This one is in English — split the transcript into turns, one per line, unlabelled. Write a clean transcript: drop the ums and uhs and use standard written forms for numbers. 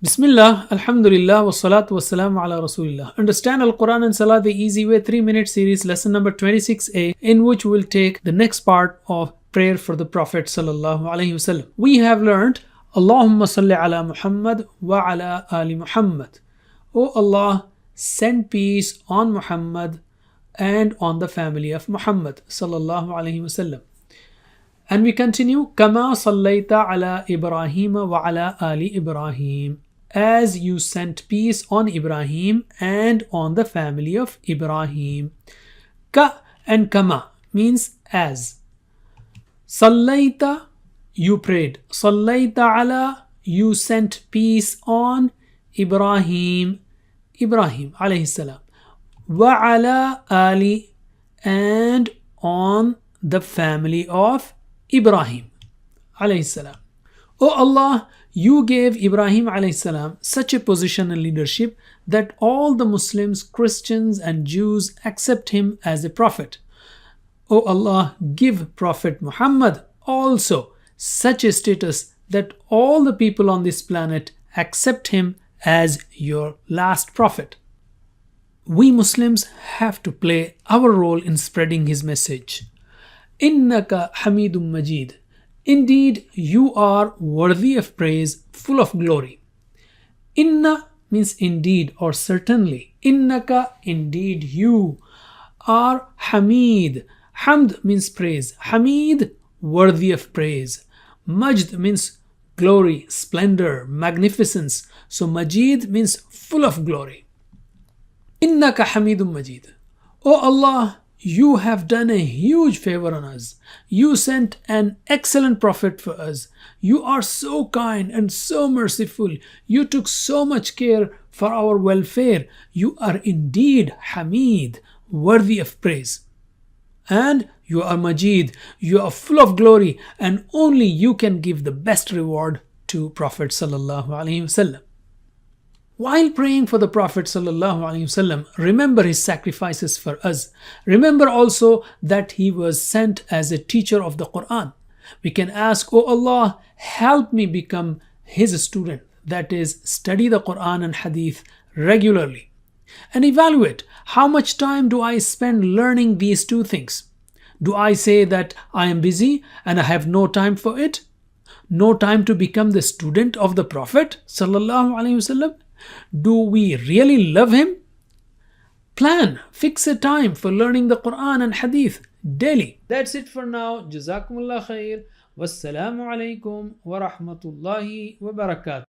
Bismillah, Alhamdulillah, wassalatu wassalamu ala Rasulillah. Understand Al-Quran and Salah the easy way 3-minute series, lesson number 26a, in which we'll take the next part of prayer for the Prophet sallallahu alaihi wasallam. We have learned Allahumma salli ala Muhammad wa ala ali Muhammad. O Allah, send peace on Muhammad and on the family of Muhammad sallallahu alaihi wasallam. And we continue, Kama sallaita ala Ibrahim wa ala ali Ibrahim. As you sent peace on Ibrahim and on the family of Ibrahim. Ka and kama means as. Sallaita, you prayed. Sallaita ala, you sent peace on Ibrahim. Ibrahim alayhi salam. Wa ala ali, and on the family of Ibrahim alayhi salam. O Allah, you gave Ibrahim alayhi salam such a position and leadership that all the Muslims, Christians and Jews accept him as a prophet. O Allah, give Prophet Muhammad also such a status that all the people on this planet accept him as your last prophet. We Muslims have to play our role in spreading his message. Innaka Hamidum Majid. Indeed, you are worthy of praise, full of glory. Inna means indeed or certainly. Innaka, indeed you are Hamid. Hamd means praise. Hamid, worthy of praise. Majd means glory, splendor, magnificence. So Majid means full of glory. Innaka Hamidum Majid. O Allah, you have done a huge favor on us. You sent an excellent prophet for us. You are so kind and so merciful. You took so much care for our welfare. You are indeed Hamid, worthy of praise. And you are Majid, you are full of glory, and only you can give the best reward to Prophet sallallahu alaihi wasallam. While praying for the Prophet ﷺ, remember his sacrifices for us. Remember also that he was sent as a teacher of the Quran. We can ask, O Allah, help me become his student. That is, study the Quran and Hadith regularly. And evaluate, how much time do I spend learning these two things? Do I say that I am busy and I have no time for it? No time to become the student of the Prophet ﷺ? Do we really love him? Plan, fix a time for learning the Quran and Hadith daily. That's it for now. Jazakumullah khair. Wassalamu alaikum wa rahmatullahi wa barakatuh.